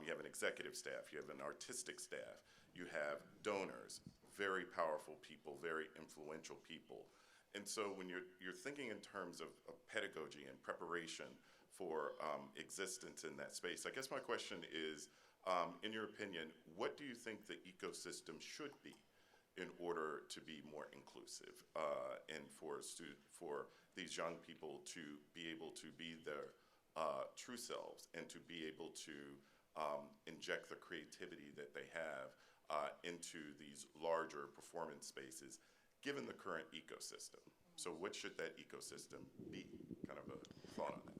You have an executive staff, you have an artistic staff, you have donors, very powerful people, very influential people. And so when you're thinking in terms of pedagogy and preparation for existence in that space, I guess my question is, in your opinion, what do you think the ecosystem should be in order to be more inclusive and for these young people to be able to be their true selves and to be able to inject the creativity that they have into these larger performance spaces, given the current ecosystem? So what should that ecosystem be? Kind of a thought on that.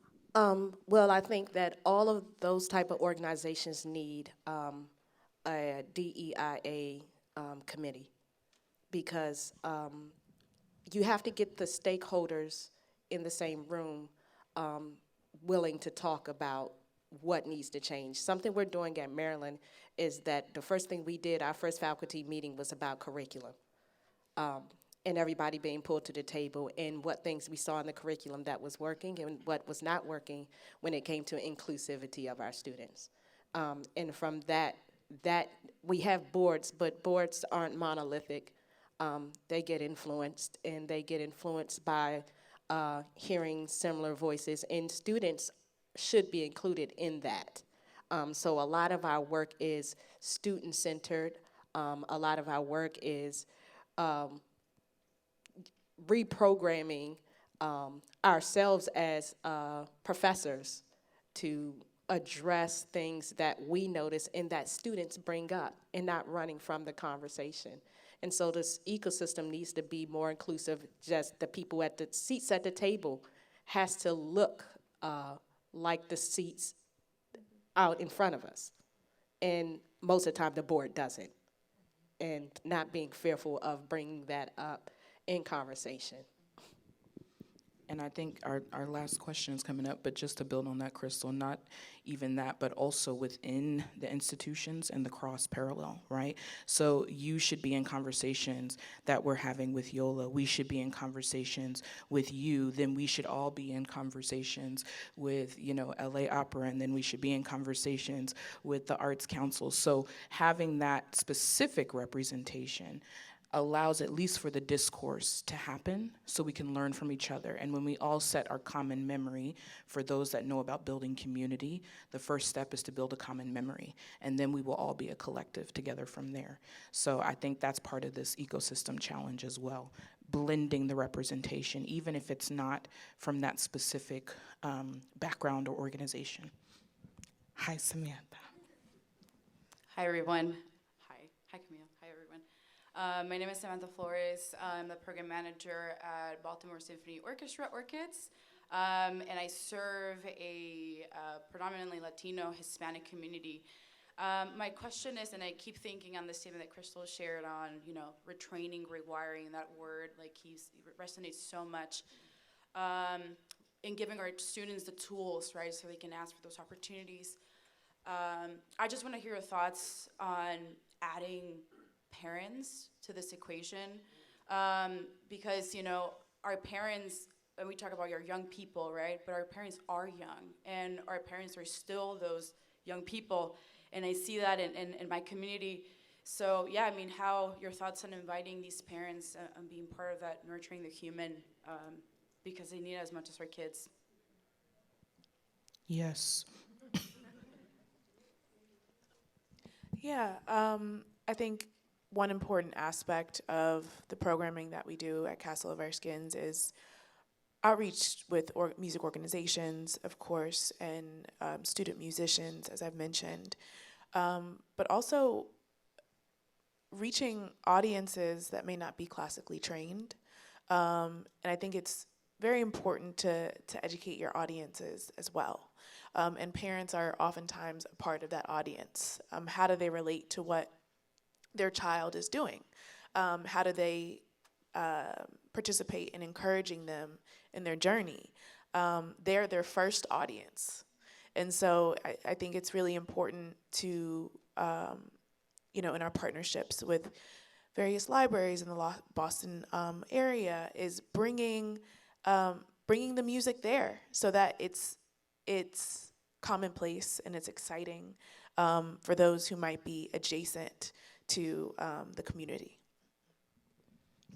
Well, I think that all of those type of organizations need a DEIA committee, because you have to get the stakeholders in the same room willing to talk about what needs to change. Something we're doing at Maryland is that the first thing we did, our first faculty meeting was about curriculum. and everybody being pulled to the table, and what things we saw in the curriculum that was working and what was not working when it came to inclusivity of our students. And from that we have boards, but boards aren't monolithic. They get influenced, and they get influenced by hearing similar voices, and students should be included in that. So a lot of our work is student-centered. A lot of our work is reprogramming ourselves as professors to address things that we notice and that students bring up, and not running from the conversation. And so this ecosystem needs to be more inclusive. Just the people at the seats at the table has to look like the seats out in front of us. And most of the time the board doesn't. And not being fearful of bringing that up in conversation. And I think our last question is coming up, but just to build on that, Krystal, not even that, but also within the institutions and the cross parallel, right? So you should be in conversations that we're having with YOLA. We should be in conversations with you. Then we should all be in conversations with, LA Opera, and then we should be in conversations with the Arts Council. So having that specific representation allows at least for the discourse to happen so we can learn from each other. And when we all set our common memory, for those that know about building community, the first step is to build a common memory. And then we will all be a collective together from there. So I think that's part of this ecosystem challenge as well, blending the representation, even if it's not from that specific background or organization. Hi, Samantha. Hi, everyone. Hi, Camille. Hi, everyone. My name is Samantha Flores. I'm the program manager at Baltimore Symphony Orchestra, Orchids, and I serve a predominantly Latino Hispanic community. My question is, and I keep thinking on the statement that Krystal shared on, retraining, rewiring, that word, resonates so much in giving our students the tools, right, so they can ask for those opportunities. I just want to hear your thoughts on adding parents to this equation, because our parents, and we talk about your young people, right, but our parents are young, and our parents are still those young people, and I see that in my community. So yeah, how your thoughts on inviting these parents and being part of that, nurturing the human, because they need it as much as our kids. Yes. Yeah, I think one important aspect of the programming that we do at Castle of Our Skins is outreach with music organizations, of course, and student musicians, as I've mentioned, but also reaching audiences that may not be classically trained. And I think it's very important to educate your audiences as well. And parents are oftentimes a part of that audience. How do they relate to what their child is doing? How do they participate in encouraging them in their journey? They're their first audience. And so I think it's really important to, in our partnerships with various libraries in the Boston area, is bringing the music there so that it's commonplace and it's exciting for those who might be adjacent to the community.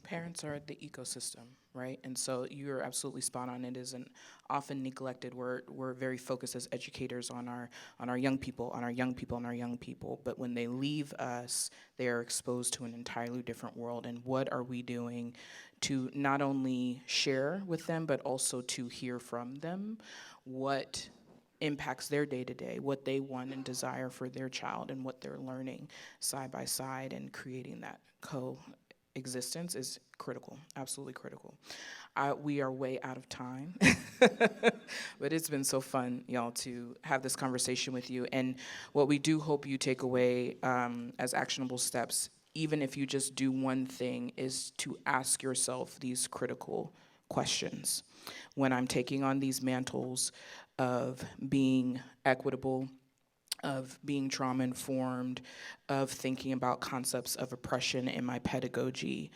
Parents are the ecosystem, right? And so you're absolutely spot on. It is an often neglected word. We're very focused as educators on our young people, on our young people, on our young people. But when they leave us, they are exposed to an entirely different world. And what are we doing to not only share with them, but also to hear from them what impacts their day-to-day, what they want and desire for their child, and what they're learning side by side, and creating that coexistence is critical, absolutely critical. We are way out of time, but it's been so fun, y'all, to have this conversation with you. And what we do hope you take away as actionable steps, even if you just do one thing, is to ask yourself these critical questions. When I'm taking on these mantles of being equitable, of being trauma-informed, of thinking about concepts of oppression in my pedagogy,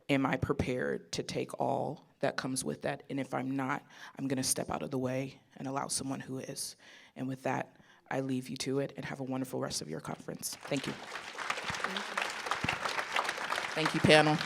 am I prepared to take all that comes with that? And if I'm not, I'm going to step out of the way and allow someone who is. And with that, I leave you to it, and have a wonderful rest of your conference. Thank you. Thank you, panel.